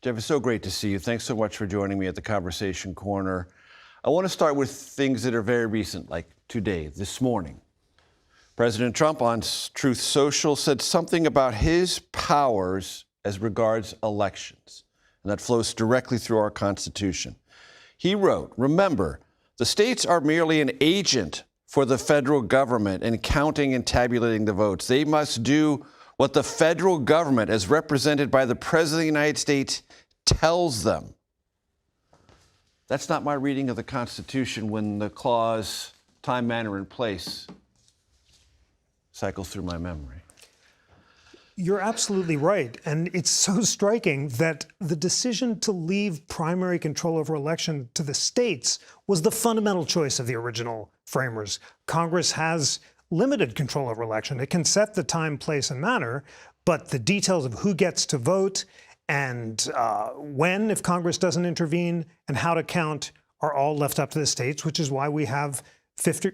Jeff, it's so great to see you. Thanks so much for joining me at the Conversation Corner. I want to start with things that are very recent, like today, this morning. President Trump on Truth Social said something about his powers as regards elections, and that flows directly through our Constitution. He wrote, "Remember, the states are merely an agent for the federal government in counting and tabulating the votes. They must do what the federal government, as represented by the President of the United States, tells them." That's not my reading of the Constitution when the clause, time, manner, and place cycles through my memory. You're absolutely right. And it's so striking that the decision to leave primary control over election to the states was the fundamental choice of the original framers. Congress has limited control over election. It can set the time, place, and manner, but the details of who gets to vote and when, if Congress doesn't intervene, and how to count are all left up to the states, which is why we have 50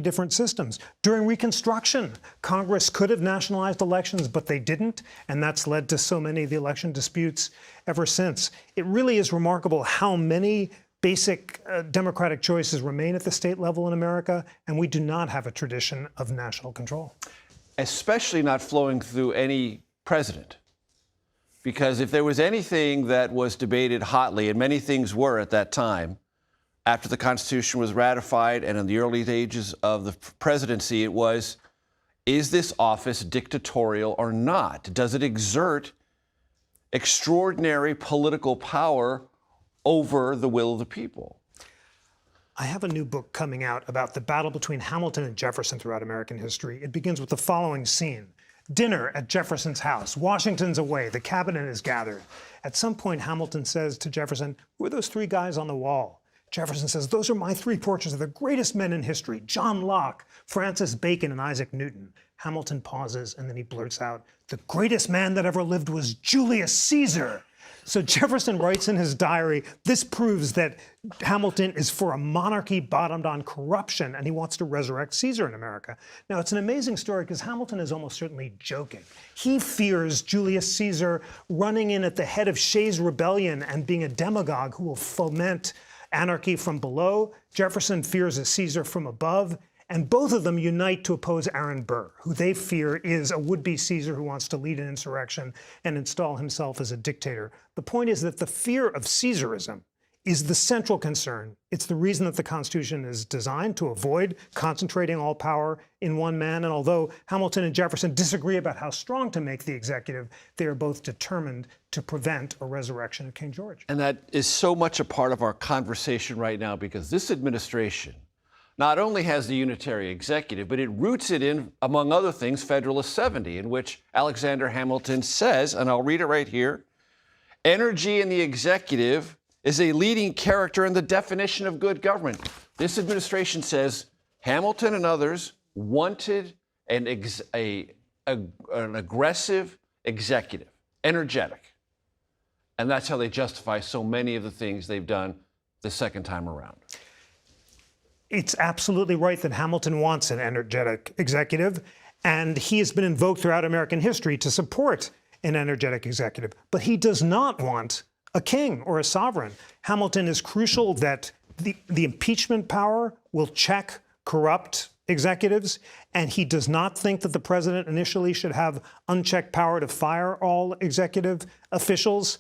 different systems. During Reconstruction, Congress could have nationalized elections, but they didn't, and that's led to so many of the election disputes ever since. It really is remarkable how many basic democratic choices remain at the state level in America, and we do not have a tradition of national control. Especially not flowing through any president. Because if there was anything that was debated hotly, and many things were at that time, after the Constitution was ratified and in the early stages of the presidency, it was, is this office dictatorial or not? Does it exert extraordinary political power over the will of the people? I have a new book coming out about the battle between Hamilton and Jefferson throughout American history. It begins with the following scene. Dinner at Jefferson's house. Washington's away. The cabinet is gathered. At some point, Hamilton says to Jefferson, "Who are those three guys on the wall?" Jefferson says, "Those are my three portraits of the greatest men in history, John Locke, Francis Bacon, and Isaac Newton." Hamilton pauses, and then he blurts out, "The greatest man that ever lived was Julius Caesar." So Jefferson writes in his diary, this proves that Hamilton is for a monarchy bottomed on corruption, and he wants to resurrect Caesar in America. Now, it's an amazing story because Hamilton is almost certainly joking. He fears Julius Caesar running in at the head of Shays' rebellion and being a demagogue who will foment anarchy from below. Jefferson fears a Caesar from above. And both of them unite to oppose Aaron Burr, who they fear is a would-be Caesar who wants to lead an insurrection and install himself as a dictator. The point is that the fear of Caesarism is the central concern. It's the reason that the Constitution is designed to avoid concentrating all power in one man. And although Hamilton and Jefferson disagree about how strong to make the executive, they are both determined to prevent a resurrection of King George. And that is so much a part of our conversation right now because this administration not only has the unitary executive, but it roots it in, among other things, Federalist 70, in which Alexander Hamilton says, and I'll read it right here, "Energy in the executive is a leading character in the definition of good government." This administration says Hamilton and others wanted an aggressive executive, energetic. And that's how they justify so many of the things they've done the second time around. It's absolutely right that Hamilton wants an energetic executive, and he has been invoked throughout American history to support an energetic executive. But he does not want a king or a sovereign. Hamilton is crucial that the impeachment power will check corrupt executives, and he does not think that the president initially should have unchecked power to fire all executive officials.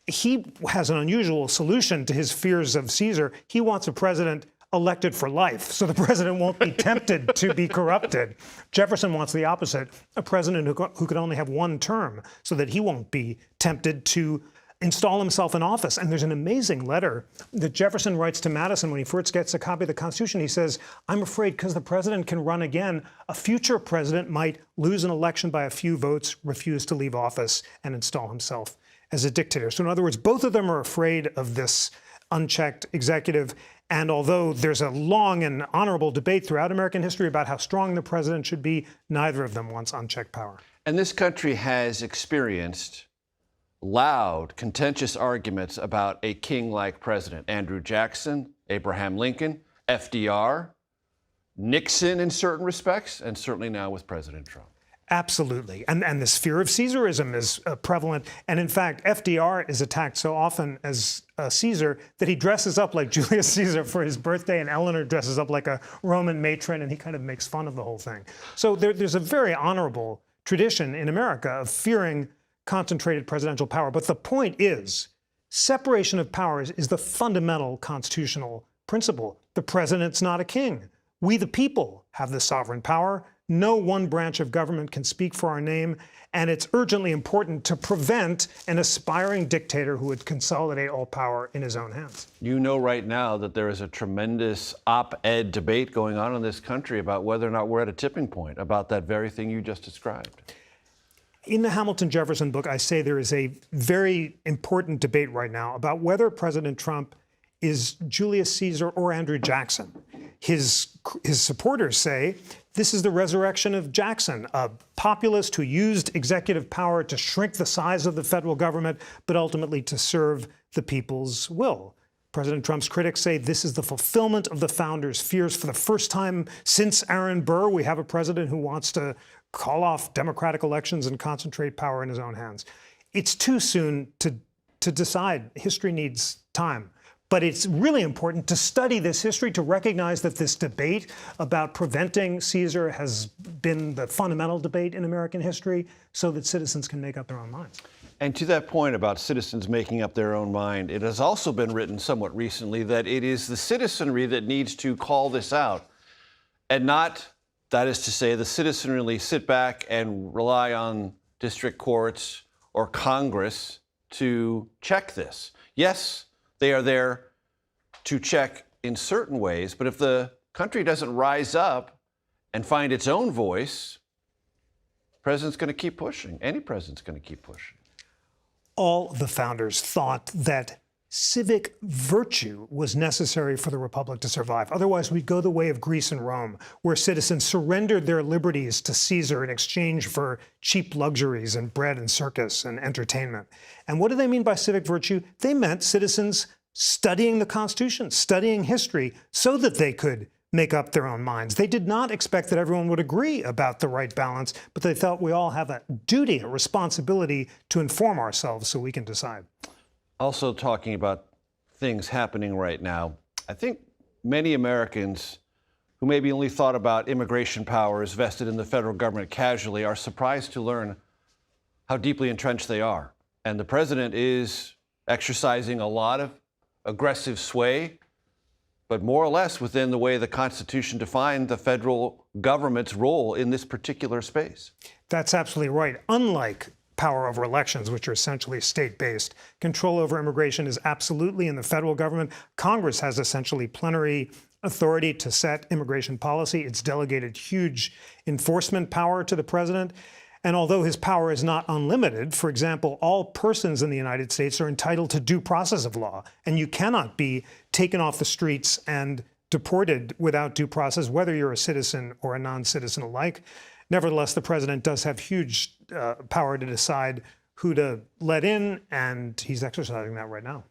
He has an unusual solution to his fears of Caesar. He wants a president elected for life, so the president won't be tempted to be corrupted. Jefferson wants the opposite, a president who could only have one term so that he won't be tempted to install himself in office. And there's an amazing letter that Jefferson writes to Madison when he first gets a copy of the Constitution. He says, "I'm afraid because the president can run again, a future president might lose an election by a few votes, refuse to leave office, and install himself as a dictator." So in other words, both of them are afraid of this unchecked executive. And although there's a long and honorable debate throughout American history about how strong the president should be, neither of them wants unchecked power. And this country has experienced loud, contentious arguments about a king-like president. Andrew Jackson, Abraham Lincoln, FDR, Nixon in certain respects, and certainly now with President Trump. Absolutely. And this fear of Caesarism is prevalent. And in fact, FDR is attacked so often as Caesar that he dresses up like Julius Caesar for his birthday, and Eleanor dresses up like a Roman matron, and he kind of makes fun of the whole thing. So there's a very honorable tradition in America of fearing concentrated presidential power. But the point is, separation of powers is the fundamental constitutional principle. The president's not a king. We, the people, have the sovereign power. No one branch of government can speak for our name, and it's urgently important to prevent an aspiring dictator who would consolidate all power in his own hands. You know right now that there is a tremendous op-ed debate going on in this country about whether or not we're at a tipping point about that very thing you just described. In the Hamilton Jefferson book, I say there is a very important debate right now about whether President Trump is Julius Caesar or Andrew Jackson. His supporters say this is the resurrection of Jackson, a populist who used executive power to shrink the size of the federal government, but ultimately to serve the people's will. President Trump's critics say this is the fulfillment of the founders' fears. For the first time since Aaron Burr, we have a president who wants to call off democratic elections and concentrate power in his own hands. It's too soon to decide. History needs time. But it's really important to study this history, to recognize that this debate about preventing Caesar has been the fundamental debate in American history, so that citizens can make up their own minds. And to that point about citizens making up their own mind, it has also been written somewhat recently that it is the citizenry that needs to call this out, and not, that is to say, the citizenry sit back and rely on district courts or Congress to check this. Yes, they are there to check in certain ways, but if the country doesn't rise up and find its own voice, the president's going to keep pushing. Any president's going to keep pushing. All the founders thought that civic virtue was necessary for the republic to survive. Otherwise, we'd go the way of Greece and Rome, where citizens surrendered their liberties to Caesar in exchange for cheap luxuries and bread and circus and entertainment. And what do they mean by civic virtue? They meant citizens studying the Constitution, studying history, so that they could make up their own minds. They did not expect that everyone would agree about the right balance, but they felt we all have a duty, a responsibility to inform ourselves so we can decide. Also talking about things happening right now, I think many Americans who maybe only thought about immigration powers vested in the federal government casually are surprised to learn how deeply entrenched they are. And the president is exercising a lot of aggressive sway, but more or less within the way the Constitution defined the federal government's role in this particular space. That's absolutely right. Unlike power over elections, which are essentially state-based, control over immigration is absolutely in the federal government. Congress has essentially plenary authority to set immigration policy. It's delegated huge enforcement power to the president. And although his power is not unlimited, for example, all persons in the United States are entitled to due process of law, and you cannot be taken off the streets and deported without due process, whether you're a citizen or a non-citizen alike. Nevertheless, the president does have huge power to decide who to let in, and he's exercising that right now.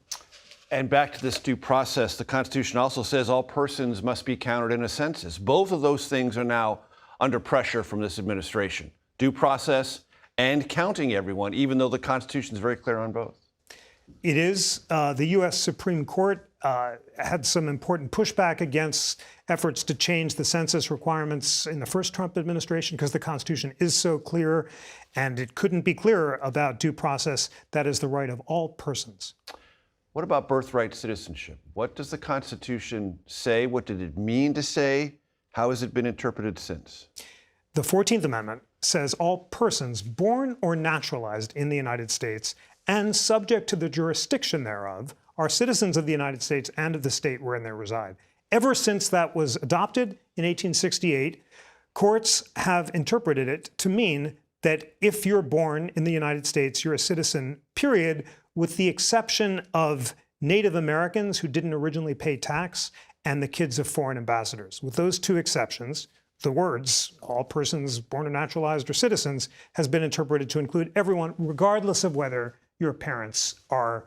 And back to this due process, the Constitution also says all persons must be counted in a census. Both of those things are now under pressure from this administration. Due process and counting everyone, even though the Constitution is very clear on both. It is. The U.S. Supreme Court had some important pushback against efforts to change the census requirements in the first Trump administration because the Constitution is so clear, and it couldn't be clearer about due process. That is the right of all persons. What about birthright citizenship? What does the Constitution say? What did it mean to say? How has it been interpreted since? The 14th Amendment says all persons born or naturalized in the United States and subject to the jurisdiction thereof are citizens of the United States and of the state wherein they reside. Ever since that was adopted in 1868, courts have interpreted it to mean that if you're born in the United States, you're a citizen, period, with the exception of Native Americans who didn't originally pay tax and the kids of foreign ambassadors. With those two exceptions, the words, all persons born or naturalized or citizens, has been interpreted to include everyone, regardless of whether your parents are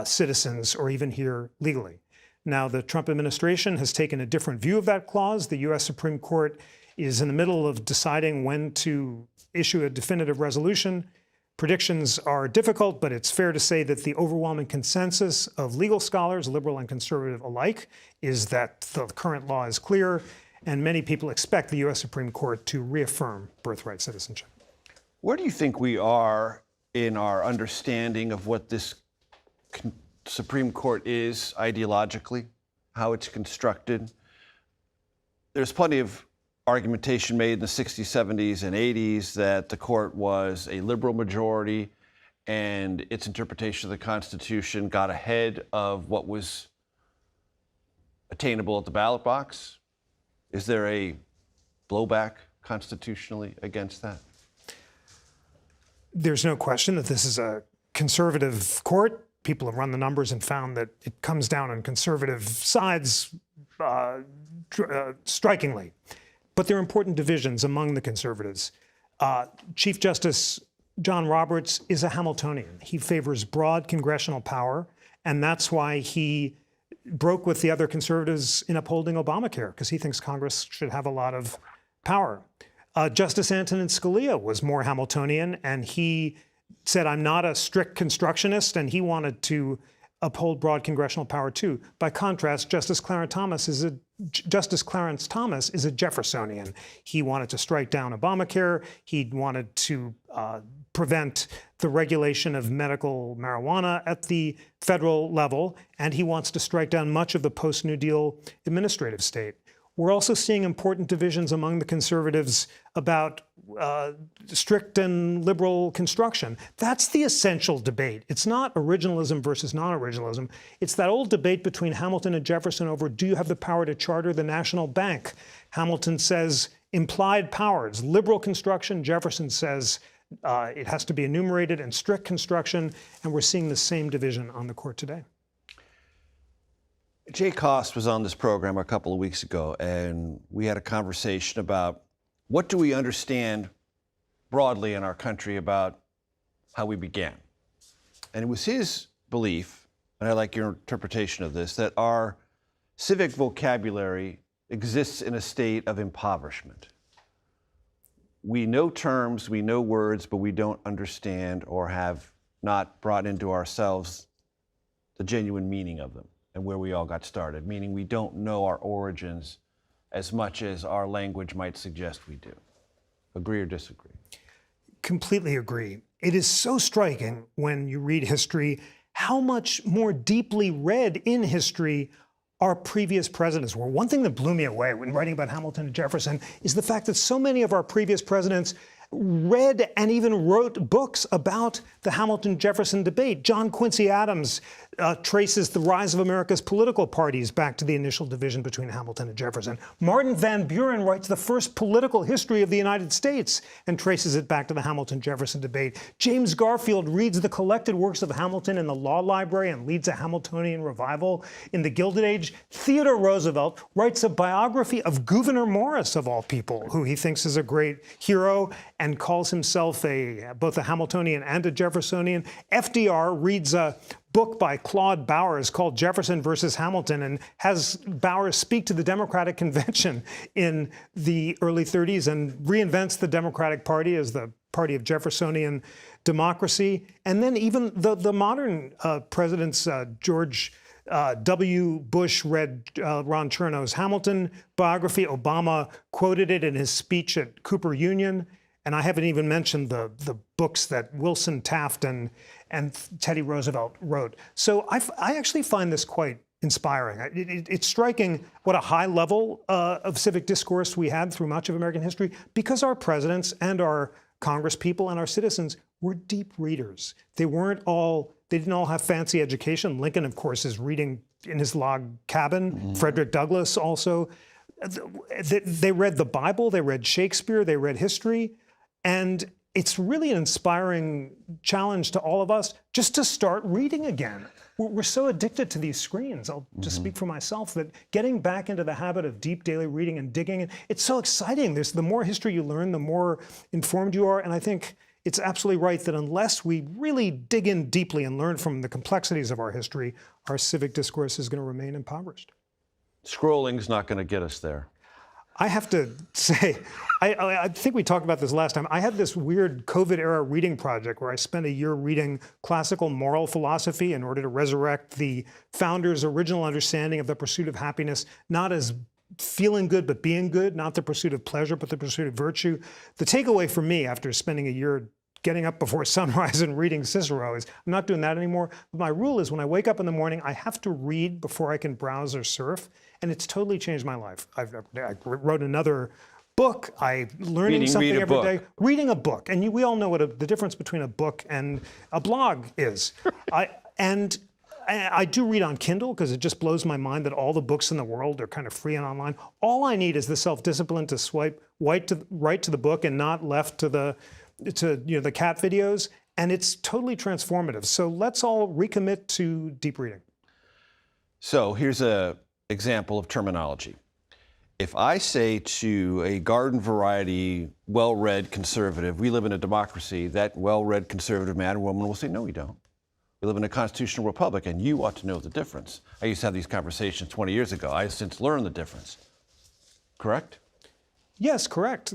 citizens or even here legally. Now, the Trump administration has taken a different view of that clause. The U.S. Supreme Court is in the middle of deciding when to issue a definitive resolution. Predictions are difficult, but it's fair to say that the overwhelming consensus of legal scholars, liberal and conservative alike, is that the current law is clear, and many people expect the U.S. Supreme Court to reaffirm birthright citizenship. Where do you think we are in our understanding of what this Supreme Court is ideologically, how it's constructed? There's plenty of argumentation made in the 60s, 70s, and 80s that the court was a liberal majority and its interpretation of the Constitution got ahead of what was attainable at the ballot box. Is there a blowback constitutionally against that? There's no question that this is a conservative court. People have run the numbers and found that it comes down on conservative sides strikingly. But there are important divisions among the conservatives. Chief Justice John Roberts is a Hamiltonian. He favors broad congressional power, and that's why he broke with the other conservatives in upholding Obamacare, because he thinks Congress should have a lot of power. Justice Antonin Scalia was more Hamiltonian, and he said, I'm not a strict constructionist, and he wanted to uphold broad congressional power too. By contrast, Justice Clarence Thomas is a Jeffersonian. He wanted to strike down Obamacare. He wanted to prevent the regulation of medical marijuana at the federal level, and he wants to strike down much of the post-New Deal administrative state. We're also seeing important divisions among the conservatives about strict and liberal construction. That's the essential debate. It's not originalism versus non-originalism. It's that old debate between Hamilton and Jefferson over, do you have the power to charter the national bank? Hamilton says implied powers, liberal construction. Jefferson says it has to be enumerated and strict construction. And we're seeing the same division on the court today. Jay Cost was on this program a couple of weeks ago, and we had a conversation about what do we understand broadly in our country about how we began. And it was his belief, and I like your interpretation of this, that our civic vocabulary exists in a state of impoverishment. We know terms, we know words, but we don't understand or have not brought into ourselves the genuine meaning of them and where we all got started, meaning we don't know our origins as much as our language might suggest we do. Agree or disagree? Completely agree. It is so striking when you read history how much more deeply read in history our previous presidents were. One thing that blew me away when writing about Hamilton and Jefferson is the fact that so many of our previous presidents read and even wrote books about the Hamilton-Jefferson debate. John Quincy Adams traces the rise of America's political parties back to the initial division between Hamilton and Jefferson. Martin Van Buren writes the first political history of the United States and traces it back to the Hamilton-Jefferson debate. James Garfield reads the collected works of Hamilton in the law library and leads a Hamiltonian revival in the Gilded Age. Theodore Roosevelt writes a biography of Gouverneur Morris, of all people, who he thinks is a great hero and calls himself both a Hamiltonian and a Jeffersonian. FDR reads a book by Claude Bowers called Jefferson versus Hamilton and has Bowers speak to the Democratic Convention in the early 30s and reinvents the Democratic Party as the party of Jeffersonian democracy. And then even the modern presidents, George W. Bush read Ron Chernow's Hamilton biography. Obama quoted it in his speech at Cooper Union. And I haven't even mentioned the books that Wilson Taft and Teddy Roosevelt wrote. So I actually find this quite inspiring. It's striking what a high level of civic discourse we had through much of American history because our presidents and our Congress people and our citizens were deep readers. They didn't all have fancy education. Lincoln, of course, is reading in his log cabin. Mm-hmm. Frederick Douglass also. They read the Bible, they read Shakespeare, they read history. And it's really an inspiring challenge to all of us just to start reading again. We're so addicted to these screens. I'll just speak for myself that getting back into the habit of deep daily reading and digging, it's so exciting. The more history you learn, the more informed you are. And I think it's absolutely right that unless we really dig in deeply and learn from the complexities of our history, our civic discourse is going to remain impoverished. Scrolling's not going to get us there. I have to say, I think we talked about this last time. I had this weird COVID-era reading project where I spent a year reading classical moral philosophy in order to resurrect the founders' original understanding of the pursuit of happiness, not as feeling good but being good, not the pursuit of pleasure but the pursuit of virtue. The takeaway for me after spending a year getting up before sunrise and reading Cicero is I'm not doing that anymore. But my rule is when I wake up in the morning, I have to read before I can browse or surf. And it's totally changed my life. I wrote another book. I'm learning something every day. Reading a book. And we all know what the difference between a book and a blog is. I do read on Kindle because it just blows my mind that all the books in the world are kind of free and online. All I need is the self-discipline to swipe right to the book and not left to the cat videos. And it's totally transformative. So let's all recommit to deep reading. So here's an example of terminology. If I say to a garden variety, well-read conservative, we live in a democracy, that well-read conservative man or woman will say, no, we don't. We live in a constitutional republic, and you ought to know the difference. I used to have these conversations 20 years ago. I have since learned the difference. Correct? Yes, correct.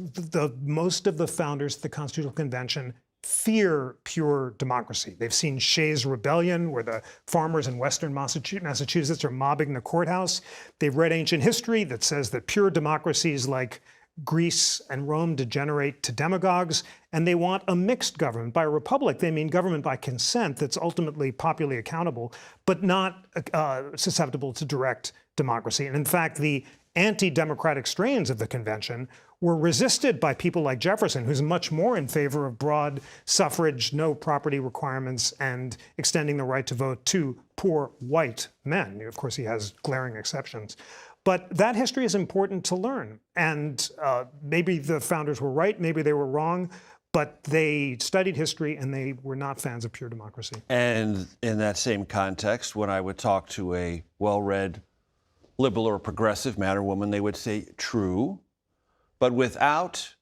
Most of the founders of the Constitutional Convention fear pure democracy. They've seen Shays' Rebellion, where the farmers in western Massachusetts are mobbing the courthouse. They've read ancient history that says that pure democracies like Greece and Rome degenerate to demagogues, and they want a mixed government. By a republic, they mean government by consent that's ultimately popularly accountable, but not susceptible to direct democracy. And in fact, the anti-democratic strains of the convention were resisted by people like Jefferson, who's much more in favor of broad suffrage, no property requirements, and extending the right to vote to poor white men. Of course, he has glaring exceptions. But that history is important to learn. And maybe the founders were right, maybe they were wrong, but they studied history and they were not fans of pure democracy. And in that same context, when I would talk to a well-read liberal or progressive man or woman, they would say, true, but without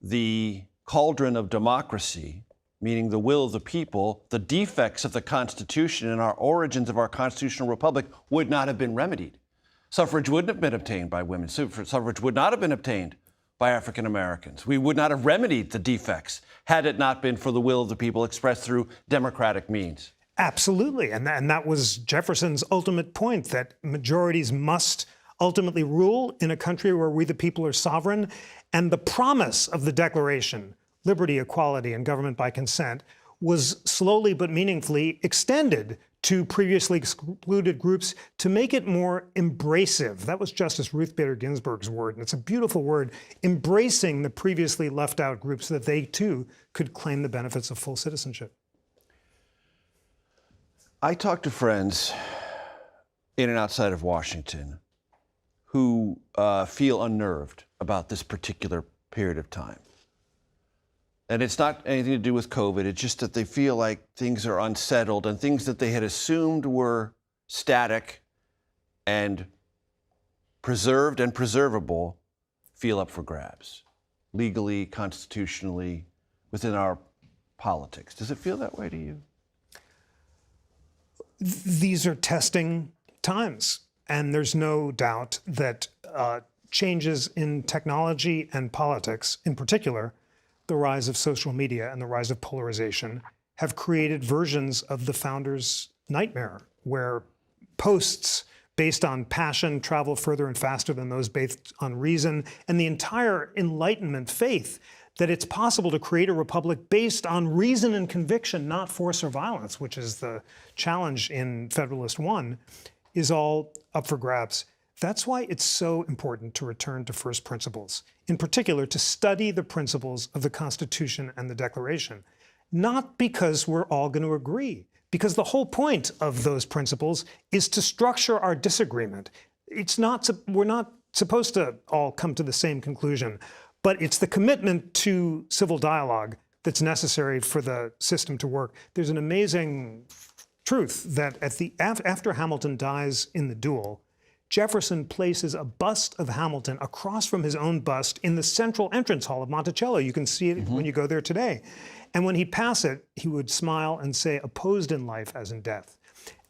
the cauldron of democracy, meaning the will of the people, the defects of the Constitution and our origins of our constitutional republic would not have been remedied. Suffrage wouldn't have been obtained by women. Suffrage would not have been obtained by African Americans. We would not have remedied the defects had it not been for the will of the people expressed through democratic means. Absolutely. And that was Jefferson's ultimate point, that majorities must ultimately rule in a country where we the people are sovereign. And the promise of the Declaration, liberty, equality, and government by consent, was slowly but meaningfully extended to previously excluded groups to make it more embracive. That was Justice Ruth Bader Ginsburg's word, and it's a beautiful word, embracing the previously left out groups so that they too could claim the benefits of full citizenship. I talk to friends in and outside of Washington who feel unnerved about this particular period of time. And it's not anything to do with COVID. It's just that they feel like things are unsettled and things that they had assumed were static and preserved and preservable feel up for grabs, legally, constitutionally, within our politics. Does it feel that way to you? These are testing times, and there's no doubt that changes in technology and politics, in particular, the rise of social media and the rise of polarization, have created versions of the founders' nightmare, where posts based on passion travel further and faster than those based on reason, and the entire Enlightenment faith that it's possible to create a republic based on reason and conviction, not force or violence, which is the challenge in Federalist One, is all up for grabs. That's why it's so important to return to first principles, in particular to study the principles of the Constitution and the Declaration, not because we're all going to agree, because the whole point of those principles is to structure our disagreement. We're not supposed to all come to the same conclusion, but it's the commitment to civil dialogue that's necessary for the system to work. There's an amazing truth that after Hamilton dies in the duel, Jefferson places a bust of Hamilton across from his own bust in the central entrance hall of Monticello. You can see it when you go there today. And when he'd pass it, he would smile and say, opposed in life as in death.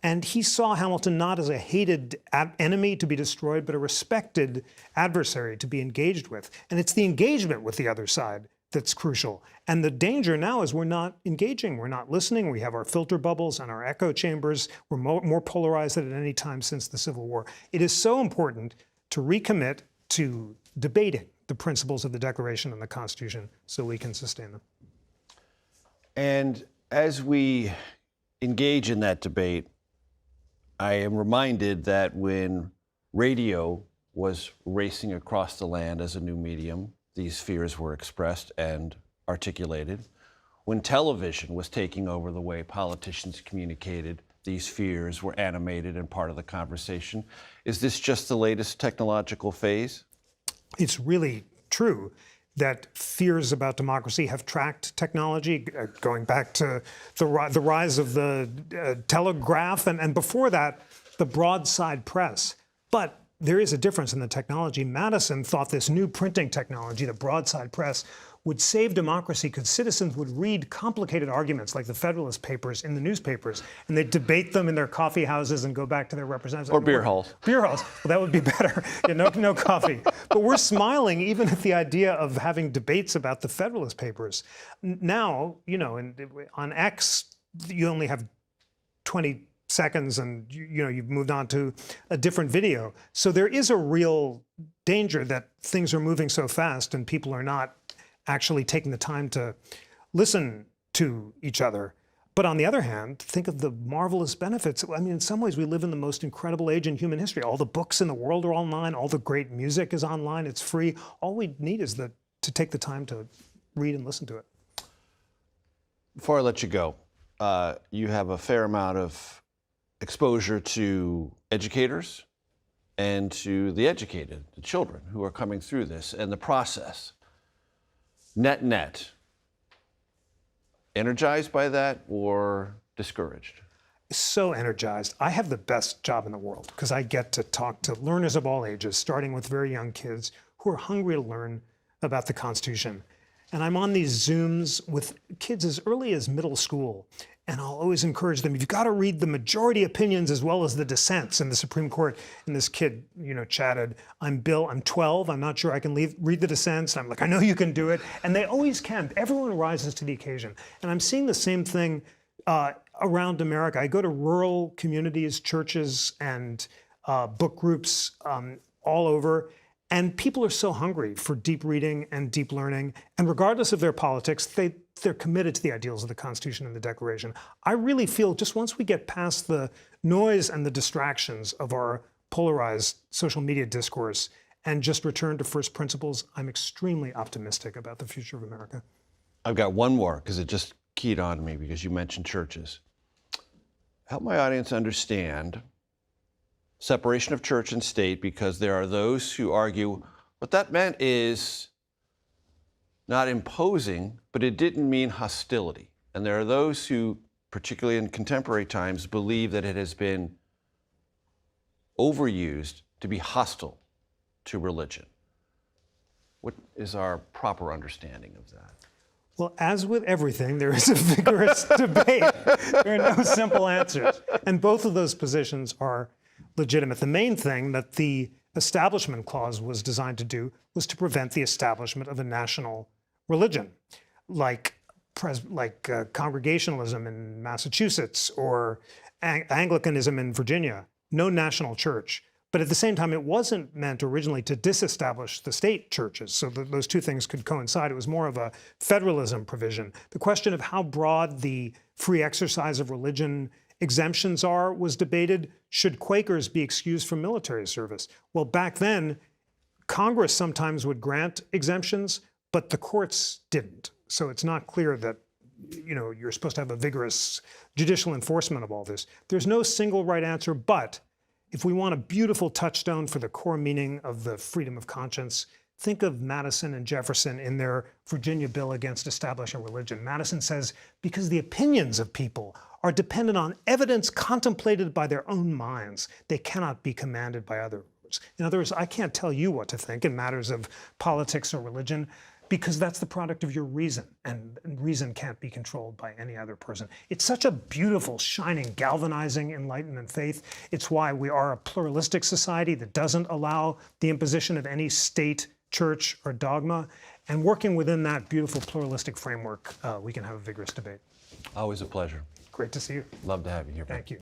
And he saw Hamilton not as a hated enemy to be destroyed, but a respected adversary to be engaged with. And it's the engagement with the other side that's crucial. And the danger now is we're not engaging, we're not listening, we have our filter bubbles and our echo chambers, we're more polarized than at any time since the Civil War. It is so important to recommit to debating the principles of the Declaration and the Constitution so we can sustain them. And as we engage in that debate, I am reminded that when radio was racing across the land as a new medium, these fears were expressed and articulated. When television was taking over the way politicians communicated, these fears were animated and part of the conversation. Is this just the latest technological phase? It's really true that fears about democracy have tracked technology, going back to the rise of the telegraph, and before that, the broadside press. But there is a difference in the technology. Madison thought this new printing technology, the broadside press, would save democracy because citizens would read complicated arguments like the Federalist Papers in the newspapers, and they'd debate them in their coffee houses and go back to their representatives. Or beer halls. Beer halls. Well, that would be better. Yeah, no coffee. But we're smiling even at the idea of having debates about the Federalist Papers. Now, on X, you only have 20 seconds and you've moved on to a different video. So there is a real danger that things are moving so fast and people are not actually taking the time to listen to each other. But on the other hand, think of the marvelous benefits. I mean, in some ways, we live in the most incredible age in human history. All the books in the world are online. All the great music is online. It's free. All we need is to take the time to read and listen to it. Before I let you go, you have a fair amount of exposure to educators and to the educated, the children who are coming through this and the process. Net, energized by that or discouraged? So energized. I have the best job in the world because I get to talk to learners of all ages, starting with very young kids who are hungry to learn about the Constitution. And I'm on these Zooms with kids as early as middle school. And I'll always encourage them, you've got to read the majority opinions as well as the dissents in the Supreme Court. And this kid, chatted, I'm Bill, I'm 12, I'm not sure I can read the dissents. And I'm like, I know you can do it. And they always can. Everyone rises to the occasion. And I'm seeing the same thing around America. I go to rural communities, churches, and book groups all over. And people are so hungry for deep reading and deep learning. And regardless of their politics, they're committed to the ideals of the Constitution and the Declaration. I really feel just once we get past the noise and the distractions of our polarized social media discourse and just return to first principles, I'm extremely optimistic about the future of America. I've got one more because it just keyed on to me because you mentioned churches. Help my audience understand separation of church and state, because there are those who argue what that meant is not imposing, but it didn't mean hostility. And there are those who, particularly in contemporary times, believe that it has been overused to be hostile to religion. What is our proper understanding of that? Well, as with everything, there is a vigorous debate. There are no simple answers. And both of those positions are legitimate. The main thing that the Establishment Clause was designed to do was to prevent the establishment of a national religion, like Congregationalism in Massachusetts or Anglicanism in Virginia. No national church. But at the same time, it wasn't meant originally to disestablish the state churches, so that those two things could coincide. It was more of a federalism provision. The question of how broad the free exercise of religion exemptions are was debated. Should Quakers be excused from military service? Well, back then, Congress sometimes would grant exemptions, but the courts didn't. So it's not clear that you're supposed to have a vigorous judicial enforcement of all this. There's no single right answer, but if we want a beautiful touchstone for the core meaning of the freedom of conscience, think of Madison and Jefferson in their Virginia bill against establishing religion. Madison says, because the opinions of people are dependent on evidence contemplated by their own minds, they cannot be commanded by others. In other words, I can't tell you what to think in matters of politics or religion. because that's the product of your reason, and reason can't be controlled by any other person. It's such a beautiful, shining, galvanizing Enlightenment faith. It's why we are a pluralistic society that doesn't allow the imposition of any state, church, or dogma. And working within that beautiful pluralistic framework, we can have a vigorous debate. Always a pleasure. Great to see you. Love to have you here. Thank you.